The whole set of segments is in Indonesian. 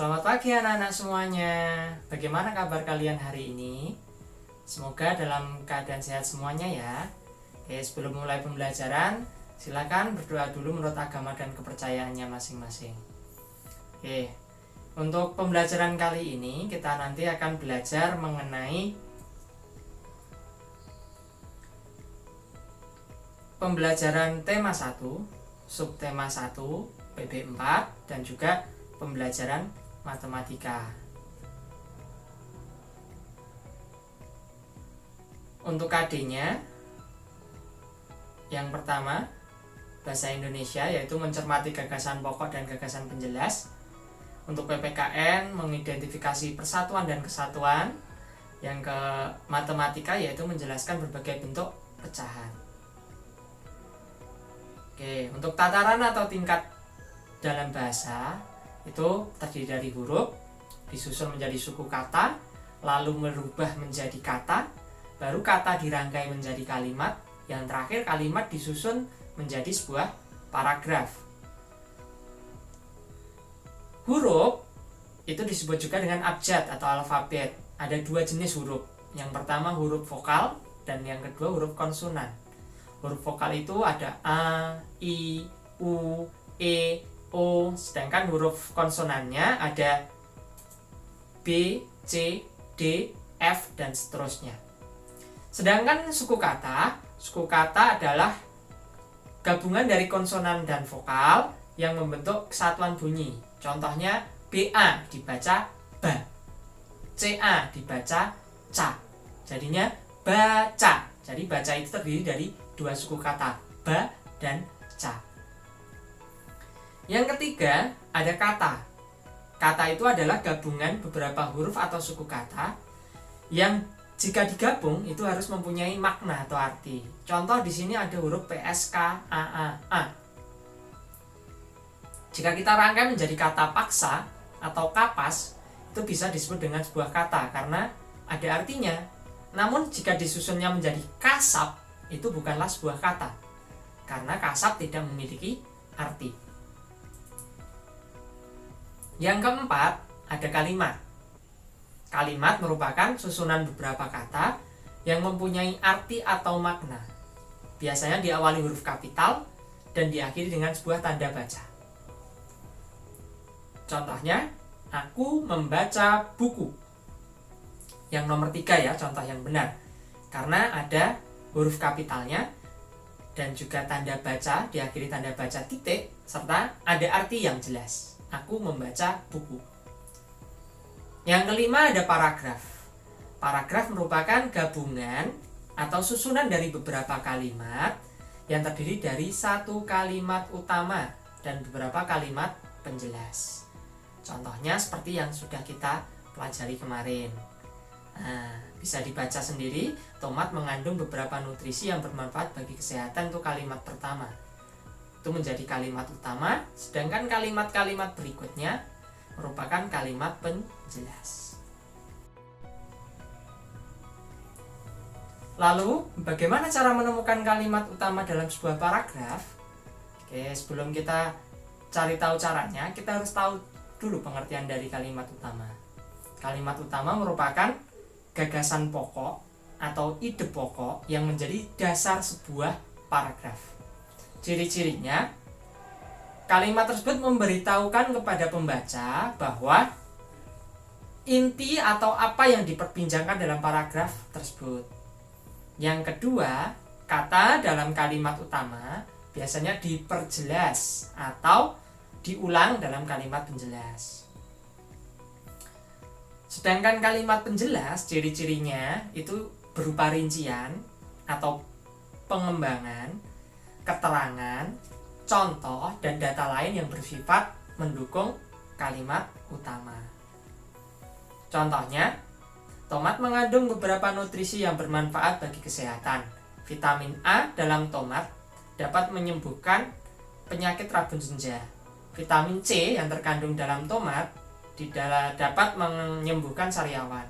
Selamat pagi anak-anak semuanya. Bagaimana kabar kalian hari ini? Semoga dalam keadaan sehat semuanya ya. Oke, sebelum mulai pembelajaran, silakan berdoa dulu menurut agama dan kepercayaannya masing-masing. Oke, untuk pembelajaran kali ini kita nanti akan belajar mengenai pembelajaran tema 1, subtema 1, PB 4, dan juga pembelajaran matematika. Untuk KD-nya, yang pertama bahasa Indonesia, yaitu mencermati gagasan pokok dan gagasan penjelas. Untuk PPKN, mengidentifikasi persatuan dan kesatuan. Yang ke matematika, yaitu menjelaskan berbagai bentuk pecahan. Oke, untuk tataran atau tingkat dalam bahasa itu terdiri dari huruf, disusun menjadi suku kata, lalu merubah menjadi kata, baru kata dirangkai menjadi kalimat, yang terakhir kalimat disusun menjadi sebuah paragraf. Huruf itu disebut juga dengan abjad atau alfabet. Ada dua jenis huruf. Yang pertama huruf vokal dan yang kedua huruf konsonan. Huruf vokal itu ada A, I, U, E, O, sedangkan huruf konsonannya ada B, C, D, F, dan seterusnya. Sedangkan suku kata adalah gabungan dari konsonan dan vokal yang membentuk kesatuan bunyi. Contohnya BA dibaca ba, CA dibaca ca, jadinya baca. Jadi baca itu terdiri dari dua suku kata, ba dan ca. Yang ketiga, ada kata. Kata itu adalah gabungan beberapa huruf atau suku kata yang jika digabung itu harus mempunyai makna atau arti. Contoh di sini ada huruf PSK, A. Jika kita rangkai menjadi kata paksa atau kapas, itu bisa disebut dengan sebuah kata karena ada artinya. Namun jika disusunnya menjadi kasap, itu bukanlah sebuah kata karena kasap tidak memiliki arti. Yang keempat, ada kalimat. Kalimat merupakan susunan beberapa kata yang mempunyai arti atau makna. Biasanya diawali huruf kapital dan diakhiri dengan sebuah tanda baca. Contohnya, aku membaca buku. Yang nomor 3 ya, contoh yang benar. Karena ada huruf kapitalnya dan juga tanda baca, diakhiri tanda baca titik, serta ada arti yang jelas. Aku membaca buku. Yang kelima ada paragraf. Paragraf merupakan gabungan atau susunan dari beberapa kalimat yang terdiri dari satu kalimat utama dan beberapa kalimat penjelas. Contohnya seperti yang sudah kita pelajari kemarin. Nah, bisa dibaca sendiri. Tomat mengandung beberapa nutrisi yang bermanfaat bagi kesehatan. Itu kalimat pertama. Itu menjadi kalimat utama, sedangkan kalimat-kalimat berikutnya merupakan kalimat penjelas. Lalu, bagaimana cara menemukan kalimat utama dalam sebuah paragraf? Oke, sebelum kita cari tahu caranya, kita harus tahu dulu pengertian dari kalimat utama. Kalimat utama merupakan gagasan pokok atau ide pokok yang menjadi dasar sebuah paragraf. Ciri-cirinya, kalimat tersebut memberitahukan kepada pembaca bahwa inti atau apa yang diperbincangkan dalam paragraf tersebut. Yang kedua, kata dalam kalimat utama biasanya diperjelas atau diulang dalam kalimat penjelas. Sedangkan kalimat penjelas, ciri-cirinya itu berupa rincian atau pengembangan, keterangan, contoh, dan data lain yang bersifat mendukung kalimat utama. Contohnya, tomat mengandung beberapa nutrisi yang bermanfaat bagi kesehatan. Vitamin A dalam tomat dapat menyembuhkan penyakit rabun senja. Vitamin C yang terkandung dalam tomat dapat menyembuhkan sariawan.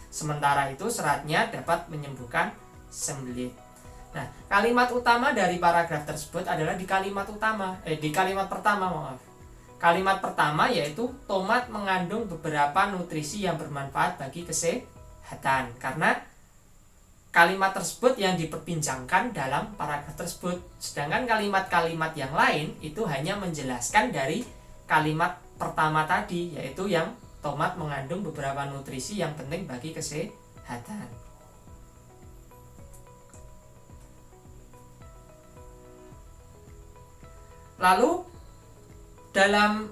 Sementara itu seratnya dapat menyembuhkan sembelit. Nah, kalimat utama dari paragraf tersebut adalah di kalimat pertama, Kalimat pertama yaitu tomat mengandung beberapa nutrisi yang bermanfaat bagi kesehatan. Karena kalimat tersebut yang diperbincangkan dalam paragraf tersebut. Sedangkan kalimat-kalimat yang lain itu hanya menjelaskan dari kalimat pertama tadi, yaitu yang tomat mengandung beberapa nutrisi yang penting bagi kesehatan. Lalu dalam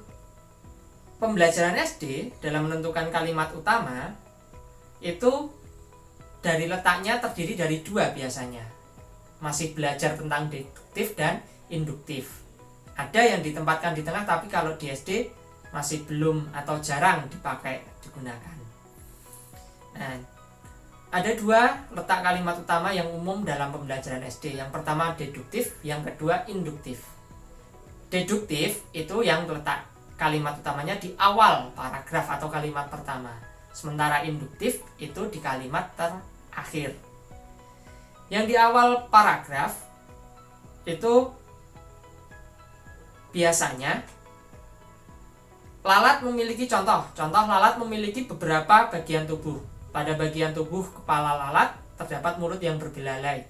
pembelajaran SD, dalam menentukan kalimat utama itu dari letaknya terdiri dari dua biasanya. Masih belajar tentang deduktif dan induktif. Ada yang ditempatkan di tengah, tapi kalau di SD masih belum atau jarang digunakan. Nah, ada dua letak kalimat utama yang umum dalam pembelajaran SD. Yang pertama deduktif, yang kedua induktif. Deduktif itu yang letak kalimat utamanya di awal paragraf atau kalimat pertama. Sementara induktif itu di kalimat terakhir. Yang di awal paragraf itu biasanya lalat memiliki contoh lalat memiliki beberapa bagian tubuh. Pada bagian tubuh kepala lalat terdapat mulut yang berbelalai.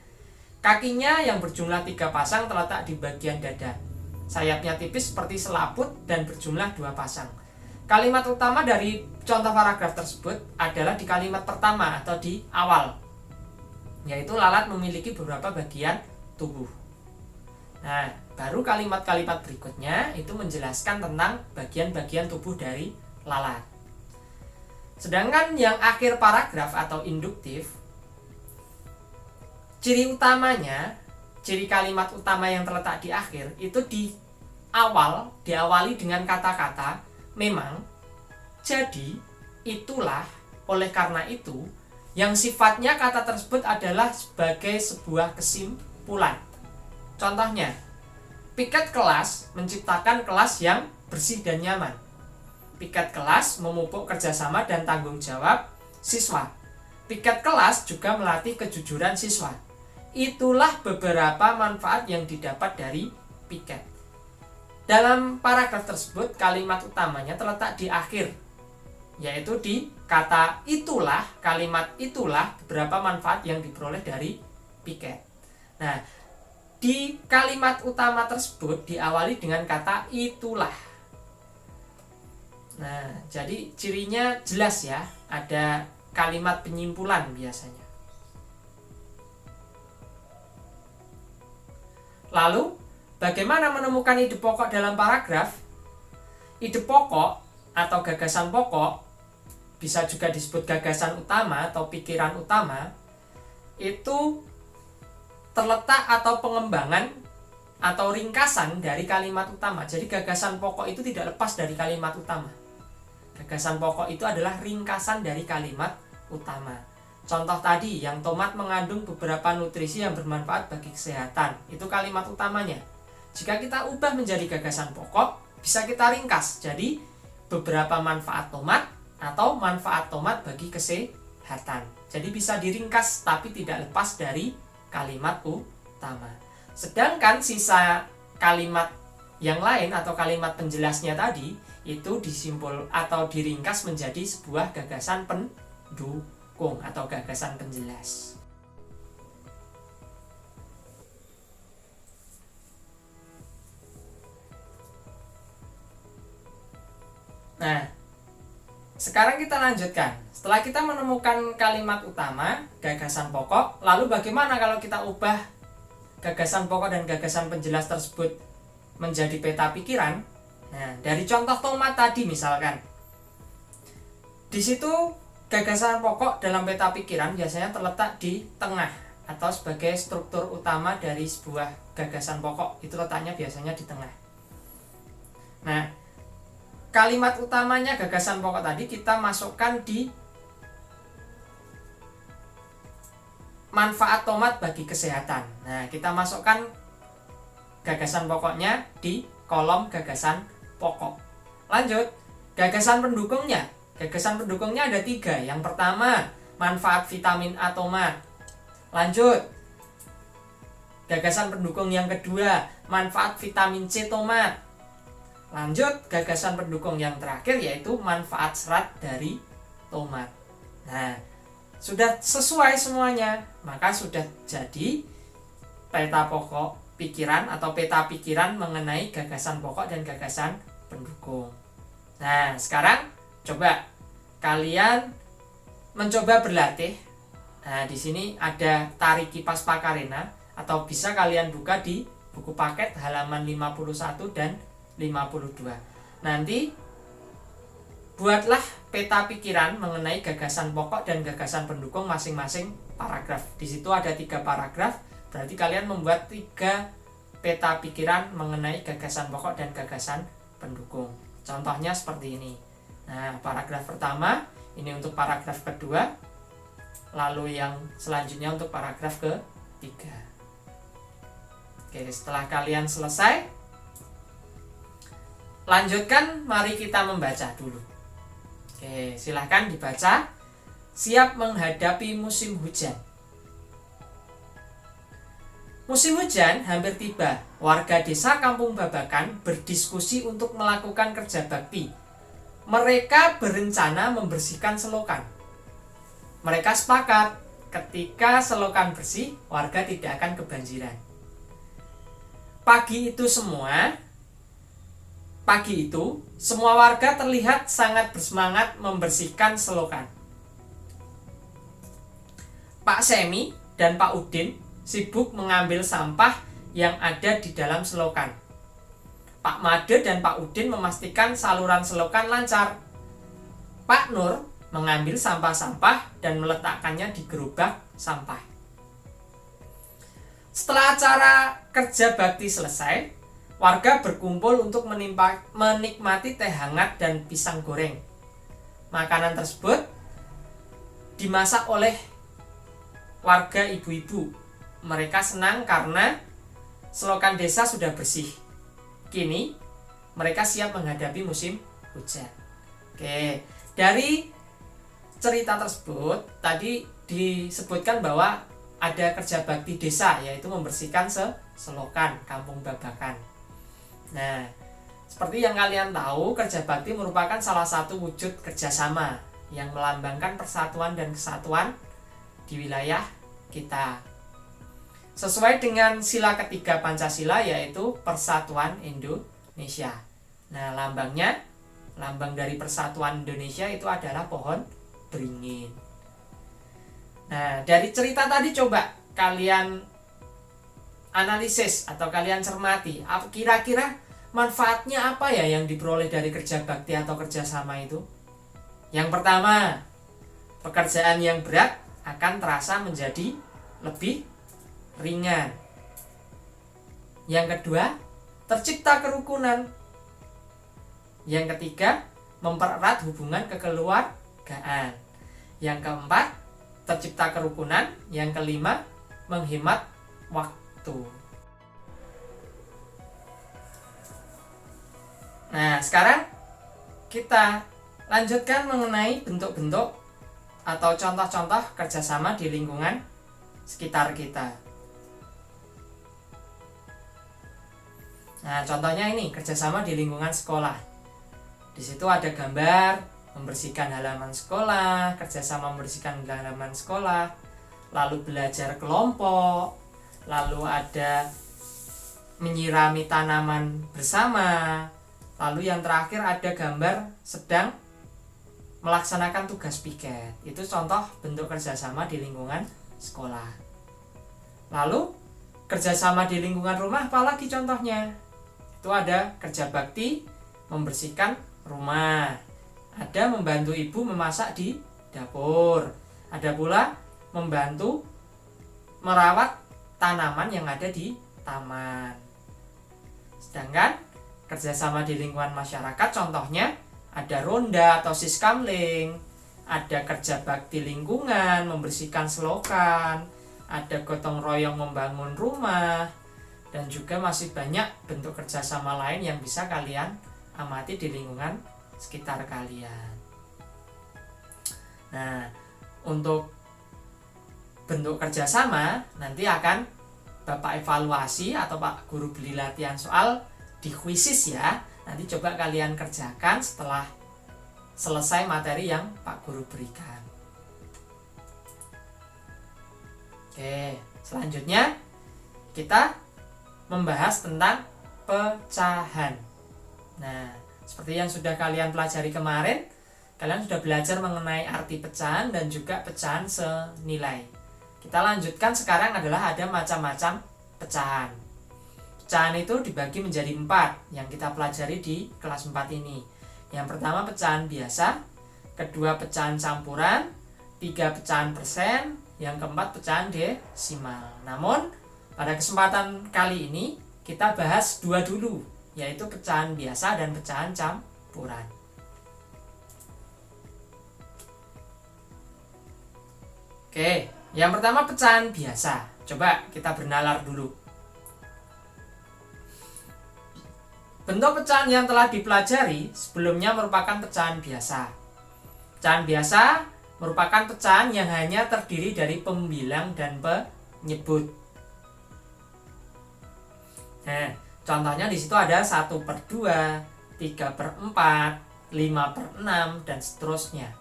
Kakinya yang berjumlah 3 pasang terletak di bagian dada. Sayapnya tipis seperti selaput dan berjumlah 2 pasang. Kalimat utama dari contoh paragraf tersebut adalah di kalimat pertama atau di awal, yaitu lalat memiliki beberapa bagian tubuh. Nah, baru kalimat-kalimat berikutnya itu menjelaskan tentang bagian-bagian tubuh dari lalat. Sedangkan yang akhir paragraf atau induktif, ciri utamanya, ciri kalimat utama yang terletak di akhir itu diawali dengan kata-kata memang, jadi, itulah, oleh karena itu, yang sifatnya kata tersebut adalah sebagai sebuah kesimpulan. Contohnya, piket kelas menciptakan kelas yang bersih dan nyaman. Piket kelas memupuk kerjasama dan tanggung jawab siswa. Piket kelas juga melatih kejujuran siswa. Itulah beberapa manfaat yang didapat dari piket. Dalam paragraf tersebut, kalimat utamanya terletak di akhir, yaitu di kata itulah, kalimat itulah beberapa manfaat yang diperoleh dari piket. Nah, di kalimat utama tersebut diawali dengan kata itulah. Nah, jadi cirinya jelas ya, ada kalimat penyimpulan biasanya. Lalu, bagaimana menemukan ide pokok dalam paragraf? Ide pokok atau gagasan pokok, bisa juga disebut gagasan utama atau pikiran utama, itu terletak atau pengembangan atau ringkasan dari kalimat utama. Jadi gagasan pokok itu tidak lepas dari kalimat utama. Gagasan pokok itu adalah ringkasan dari kalimat utama. Contoh tadi, yang tomat mengandung beberapa nutrisi yang bermanfaat bagi kesehatan, itu kalimat utamanya. Jika kita ubah menjadi gagasan pokok, bisa kita ringkas jadi beberapa manfaat tomat atau manfaat tomat bagi kesehatan. Jadi bisa diringkas tapi tidak lepas dari kalimat utama. Sedangkan sisa kalimat yang lain atau kalimat penjelasnya tadi itu disimpul atau diringkas menjadi sebuah gagasan pendukung atau gagasan penjelas. Nah, sekarang kita lanjutkan. Setelah kita menemukan kalimat utama, gagasan pokok, lalu bagaimana kalau kita ubah gagasan pokok dan gagasan penjelas tersebut menjadi peta pikiran? Nah, dari contoh tomat tadi misalkan, di situ gagasan pokok dalam peta pikiran biasanya terletak di tengah atau sebagai struktur utama dari sebuah gagasan pokok, itu letaknya biasanya di tengah. Nah, kalimat utamanya gagasan pokok tadi kita masukkan di manfaat tomat bagi kesehatan. Nah, kita masukkan gagasan pokoknya di kolom gagasan pokok. Lanjut, gagasan pendukungnya. Gagasan pendukungnya ada 3. Yang pertama, manfaat vitamin A tomat. Lanjut, gagasan pendukung yang kedua, manfaat vitamin C tomat. Lanjut, gagasan pendukung yang terakhir yaitu manfaat serat dari tomat. Nah, sudah sesuai semuanya, maka sudah jadi peta pokok pikiran atau peta pikiran mengenai gagasan pokok dan gagasan pendukung. Nah, sekarang coba kalian mencoba berlatih. Nah, di sini ada Tari Kipas Pakarena, atau bisa kalian buka di buku paket halaman 51 dan 52. Nanti buatlah peta pikiran mengenai gagasan pokok dan gagasan pendukung masing-masing paragraf. Di situ ada 3 paragraf, berarti kalian membuat 3 peta pikiran mengenai gagasan pokok dan gagasan pendukung. Contohnya seperti ini. Nah, paragraf pertama ini untuk paragraf kedua, lalu yang selanjutnya untuk paragraf ketiga. Oke, setelah kalian selesai, lanjutkan, mari kita membaca dulu. Oke, silahkan dibaca. Siap menghadapi musim hujan. Musim hujan hampir tiba. Warga desa Kampung Babakan berdiskusi untuk melakukan kerja bakti. Mereka berencana membersihkan selokan. Mereka sepakat, ketika selokan bersih, warga tidak akan kebanjiran. Pagi itu, semua warga terlihat sangat bersemangat membersihkan selokan. Pak Semi dan Pak Udin sibuk mengambil sampah yang ada di dalam selokan. Pak Made dan Pak Udin memastikan saluran selokan lancar. Pak Nur mengambil sampah-sampah dan meletakkannya di gerobak sampah. Setelah acara kerja bakti selesai, warga berkumpul untuk menikmati teh hangat dan pisang goreng. Makanan tersebut dimasak oleh warga ibu-ibu. Mereka senang karena selokan desa sudah bersih. Kini mereka siap menghadapi musim hujan. Oke, dari cerita tersebut tadi disebutkan bahwa ada kerja bakti desa, yaitu membersihkan selokan Kampung Babakan. Nah, seperti yang kalian tahu, kerja bakti merupakan salah satu wujud kerjasama yang melambangkan persatuan dan kesatuan di wilayah kita. Sesuai dengan sila ketiga Pancasila, yaitu Persatuan Indonesia. Nah, lambang dari Persatuan Indonesia itu adalah pohon beringin. Nah, dari cerita tadi coba kalian analisis atau kalian cermati, kira-kira manfaatnya apa ya yang diperoleh dari kerja bakti atau kerjasama itu? Yang pertama, pekerjaan yang berat akan terasa menjadi lebih ringan. Yang kedua, tercipta kerukunan. Yang ketiga, mempererat hubungan kekeluargaan. Yang keempat, tercipta kerukunan. Yang kelima, menghemat waktu. Nah, sekarang kita lanjutkan mengenai bentuk-bentuk atau contoh-contoh kerjasama di lingkungan sekitar kita. Nah, contohnya ini kerjasama di lingkungan sekolah. Di situ ada gambar membersihkan halaman sekolah, kerjasama membersihkan halaman sekolah, lalu belajar kelompok, lalu ada menyirami tanaman bersama, lalu yang terakhir ada gambar sedang melaksanakan tugas piket. Itu contoh bentuk kerjasama di lingkungan sekolah. Lalu kerjasama di lingkungan rumah, apalagi contohnya? Itu ada kerja bakti membersihkan rumah, ada membantu ibu memasak di dapur, ada pula membantu merawat tanaman yang ada di taman. Sedangkan kerjasama di lingkungan masyarakat contohnya ada ronda atau siskamling, ada kerja bakti lingkungan membersihkan selokan, ada gotong royong membangun rumah, dan juga masih banyak bentuk kerjasama lain yang bisa kalian amati di lingkungan sekitar kalian. Nah, untuk bentuk kerjasama nanti akan Bapak evaluasi atau Pak Guru beli latihan soal di kuisis ya. Nanti coba kalian kerjakan setelah selesai materi yang Pak Guru berikan. Oke, selanjutnya kita membahas tentang pecahan. Nah, seperti yang sudah kalian pelajari kemarin, kalian sudah belajar mengenai arti pecahan dan juga pecahan senilai. Kita lanjutkan sekarang adalah ada macam-macam pecahan. Pecahan itu dibagi menjadi 4 yang kita pelajari di kelas 4 ini. Yang pertama pecahan biasa, kedua pecahan campuran, 3 pecahan persen, yang keempat pecahan desimal. Namun pada kesempatan kali ini kita bahas 2 dulu, yaitu pecahan biasa dan pecahan campuran. Oke, yang pertama pecahan biasa. Coba kita bernalar dulu. Bentuk pecahan yang telah dipelajari sebelumnya merupakan pecahan biasa. Pecahan biasa merupakan pecahan yang hanya terdiri dari pembilang dan penyebut. Nah, contohnya di situ ada 1/2, 3/4, 5/6, dan seterusnya.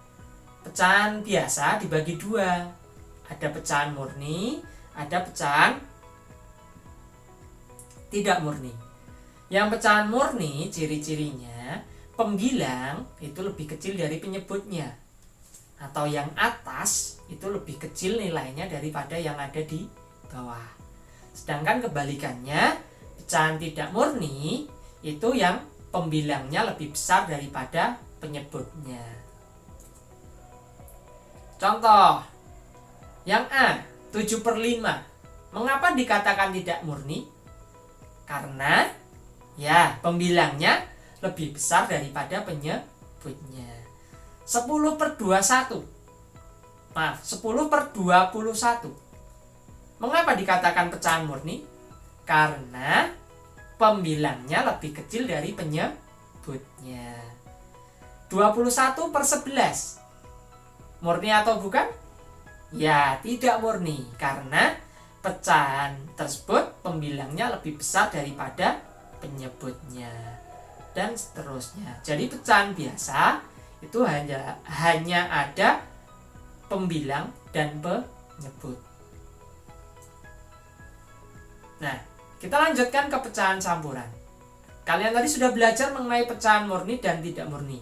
Pecahan biasa dibagi 2. Ada pecahan murni, ada pecahan tidak murni. Yang pecahan murni ciri-cirinya pembilang itu lebih kecil dari penyebutnya, atau yang atas itu lebih kecil nilainya daripada yang ada di bawah. Sedangkan kebalikannya, pecahan tidak murni itu yang pembilangnya lebih besar daripada penyebutnya. Contoh yang A, 7/5. Mengapa dikatakan tidak murni? Karena ya pembilangnya lebih besar daripada penyebutnya. 10/21. Maaf, 10/21. Mengapa dikatakan pecahan murni? Karena pembilangnya lebih kecil dari penyebutnya. 21/11. Murni atau bukan? Ya, tidak murni karena pecahan tersebut pembilangnya lebih besar daripada penyebutnya, dan seterusnya. Jadi pecahan biasa itu hanya ada pembilang dan penyebut. Nah, kita lanjutkan ke pecahan campuran. Kalian tadi sudah belajar mengenai pecahan murni dan tidak murni.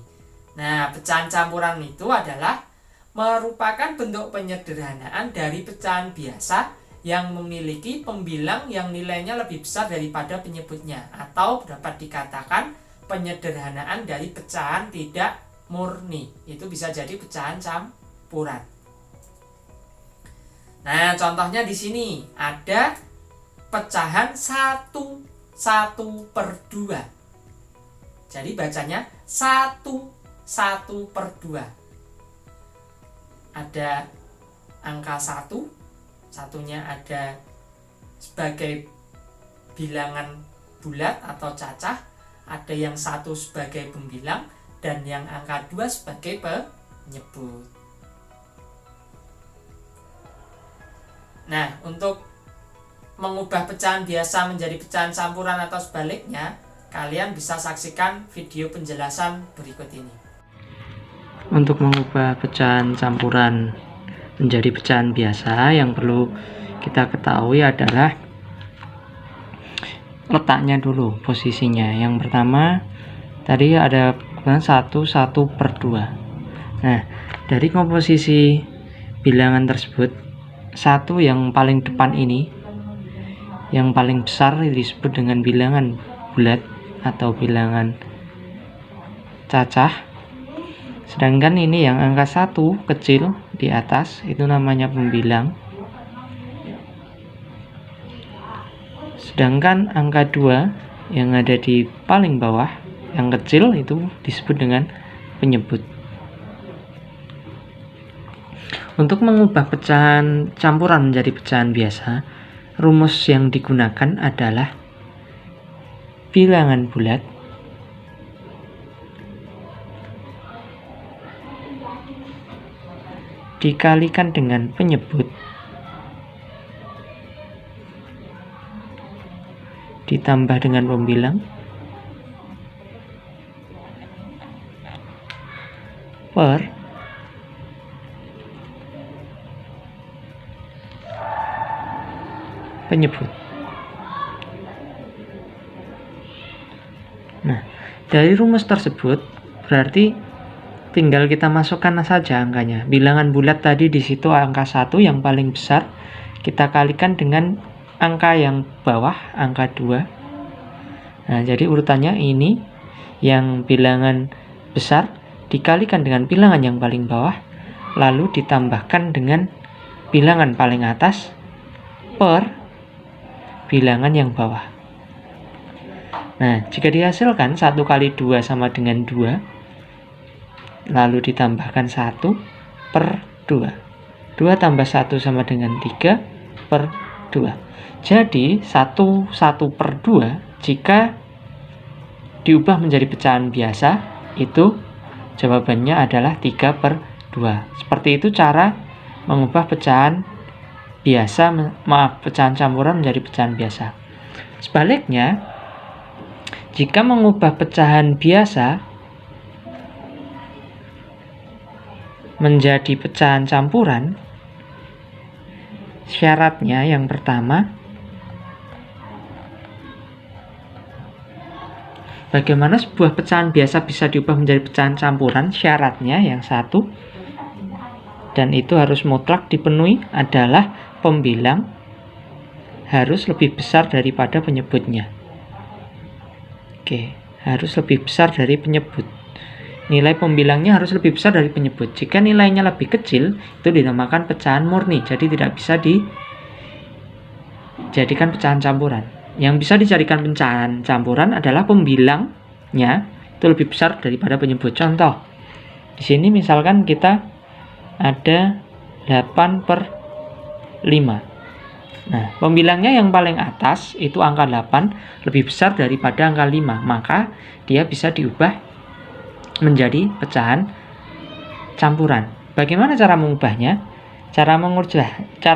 Nah, pecahan campuran itu adalah merupakan bentuk penyederhanaan dari pecahan biasa yang memiliki pembilang yang nilainya lebih besar daripada penyebutnya, atau dapat dikatakan penyederhanaan dari pecahan tidak murni. Itu bisa jadi pecahan campuran. Nah, contohnya di sini ada pecahan 1/2. Jadi bacanya 1/2. Ada angka 1, satunya ada sebagai bilangan bulat atau cacah, ada yang 1 sebagai pembilang, dan yang angka 2 sebagai penyebut. Nah, untuk mengubah pecahan biasa menjadi pecahan campuran atau sebaliknya, kalian bisa saksikan video penjelasan berikut ini. Untuk mengubah pecahan campuran menjadi pecahan biasa, yang perlu kita ketahui adalah letaknya dulu, posisinya. Yang pertama tadi ada 1/2. Nah, dari komposisi bilangan tersebut, 1 yang paling depan ini, yang paling besar, disebut dengan bilangan bulat atau bilangan cacah. Sedangkan ini yang angka 1 kecil di atas itu namanya pembilang. Sedangkan angka 2 yang ada di paling bawah, yang kecil, itu disebut dengan penyebut. Untuk mengubah pecahan campuran menjadi pecahan biasa, rumus yang digunakan adalah bilangan bulat dikalikan dengan penyebut ditambah dengan pembilang per penyebut. Nah, dari rumus tersebut berarti tinggal kita masukkan saja angkanya. Bilangan bulat tadi di situ angka 1 yang paling besar, kita kalikan dengan angka yang bawah, angka 2. Nah, jadi urutannya ini yang bilangan besar dikalikan dengan bilangan yang paling bawah, lalu ditambahkan dengan bilangan paling atas per bilangan yang bawah. Nah, jika dihasilkan 1 kali 2 sama dengan 2, lalu ditambahkan 1 per 2. 2 tambah 1 sama dengan 3 per 2. Jadi 1 per 2 jika diubah menjadi pecahan biasa, itu jawabannya adalah 3 per 2. Seperti itu cara mengubah pecahan biasa, pecahan campuran menjadi pecahan biasa. Sebaliknya, jika mengubah pecahan biasa menjadi pecahan campuran, syaratnya yang pertama, bagaimana sebuah pecahan biasa bisa diubah menjadi pecahan campuran? Syaratnya yang satu, dan itu harus mutlak dipenuhi, adalah pembilang harus lebih besar daripada penyebutnya. Oke, harus lebih besar dari penyebut. Nilai pembilangnya harus lebih besar dari penyebut. Jika nilainya lebih kecil, itu dinamakan pecahan murni, jadi tidak bisa dijadikan pecahan campuran. Yang bisa dijadikan pecahan campuran adalah pembilangnya itu lebih besar daripada penyebut. Contoh, di sini misalkan kita ada 8 per 5. Nah, pembilangnya yang paling atas itu angka 8 lebih besar daripada angka 5, maka dia bisa diubah menjadi pecahan campuran. Bagaimana cara mengubahnya? Cara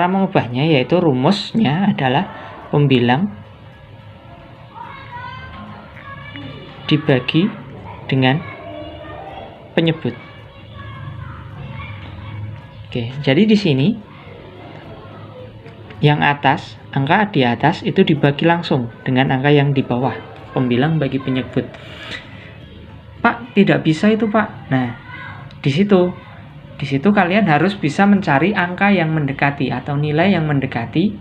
mengubahnya yaitu rumusnya adalah pembilang dibagi dengan penyebut. Oke, jadi di sini yang atas, angka di atas itu dibagi langsung dengan angka yang di bawah, pembilang bagi penyebut. Pak, tidak bisa itu, Pak. Nah, di situ kalian harus bisa mencari angka yang mendekati atau nilai yang mendekati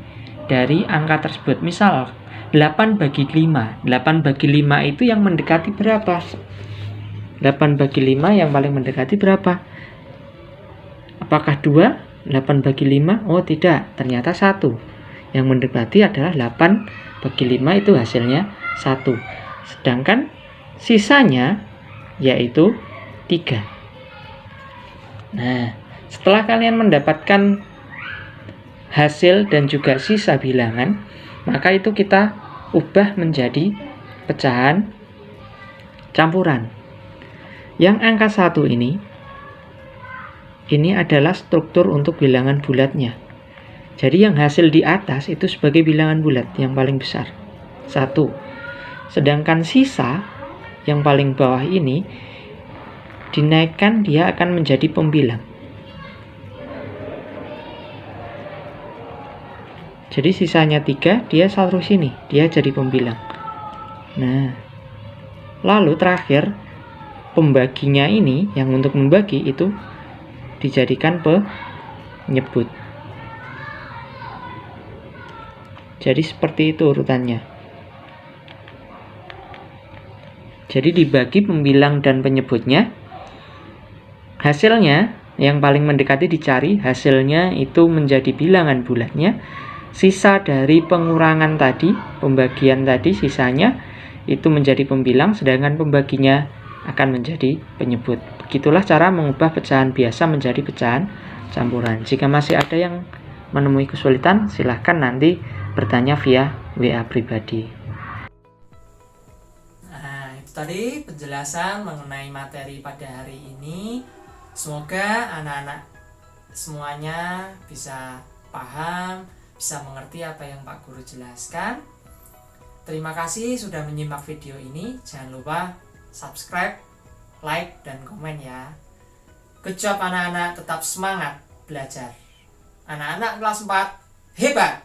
dari angka tersebut. Misal 8 bagi 5. 8 bagi 5 itu yang mendekati berapa? 8 bagi 5 yang paling mendekati berapa? Apakah 2? 8 bagi 5? Oh tidak, ternyata 1. Yang mendekati adalah 8 bagi 5 itu hasilnya 1. Sedangkan sisanya yaitu 3. Nah, setelah kalian mendapatkan hasil dan juga sisa bilangan, maka itu kita ubah menjadi pecahan campuran. Yang angka 1 ini adalah struktur untuk bilangan bulatnya. Jadi yang hasil di atas itu sebagai bilangan bulat yang paling besar, 1. Sedangkan sisa yang paling bawah ini dinaikkan, dia akan menjadi pembilang. Jadi sisanya 3, dia selalu sini, dia jadi pembilang. Nah, lalu terakhir pembaginya ini, yang untuk membagi itu dijadikan penyebut. Jadi seperti itu urutannya. Jadi dibagi pembilang dan penyebutnya. Hasilnya yang paling mendekati dicari, hasilnya itu menjadi bilangan bulatnya. Sisa dari pengurangan tadi, pembagian tadi, sisanya itu menjadi pembilang, sedangkan pembaginya akan menjadi penyebut. Begitulah cara mengubah pecahan biasa menjadi pecahan campuran. Jika masih ada yang menemui kesulitan, silahkan nanti bertanya via WA pribadi. Nah, itu tadi penjelasan mengenai materi pada hari ini. Semoga anak-anak semuanya bisa paham, bisa mengerti apa yang Pak Guru jelaskan. Terima kasih sudah menyimak video ini. Jangan lupa subscribe, like, dan komen ya. Good job anak-anak, tetap semangat belajar. Anak-anak kelas 4, hebat!